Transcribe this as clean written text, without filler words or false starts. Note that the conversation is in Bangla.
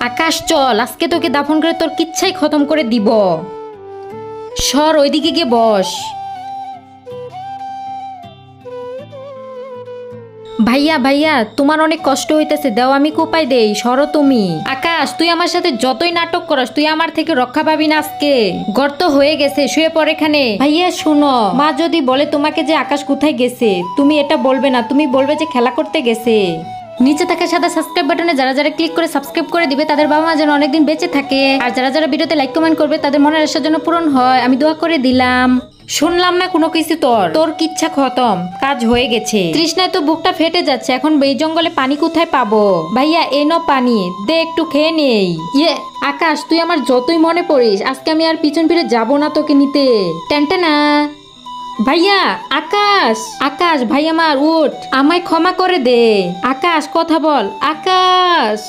আকাশ চল, আজকে তোকে দাফন করে তোর কিচ্ছাই খতম করে দিব। সর, ওইদিকে গিয়ে বস। ভাইয়া ভাইয়া, তোমার অনেক কষ্ট হইতেছে, দাও আমি কোপাই দেই, সরো তুমি। আকাশ, তুই আমার সাথে যতই নাটক করস, তুই আমার থেকে রক্ষা পাবি না আজকে। গর্ত হয়ে গেছে, শুয়ে পড় এখানে। ভাইয়া শুনো, মা যদি বলে তোমাকে যে আকাশ কোথায় গেছে, তুমি এটা বলবে না, তুমি বলবে যে খেলা করতে গেছে। নিচে থাকা সাদা সাবস্ক্রাইব বাটনে যারা যারা ক্লিক করে সাবস্ক্রাইব করে দিবে, তাদের বাবা মা যেন অনেকদিন বেঁচে থাকে। আর যারা যারা ভিডিওতে লাইক কমেন্ট করবে, তাদের মনের আশা যেন পূরণ হয়, আমি দোয়া করে দিলাম। শুনলাম না কোনো কিছু, তোর কিচ্ছা খতম, কাজ হয়ে গেছে। তৃষ্ণায় তো বুকটা ফেটে যাচ্ছে, এখন এই জঙ্গলে পানি কোথায় পাবো? ভাইয়া এনো পানি দে, একটু খেয়ে নেই। ইয়ে আকাশ, তুই আমার যতই মনে পড়িস, আজকে আমি আর পিছন ফিরে যাবো না তোকে নিতে। টেনটেনা ভাইয়া। আকাশ আকাশ ভাই আমার উঠ, আমায় ক্ষমা করে দে। আকাশ কথা বল, আকাশ।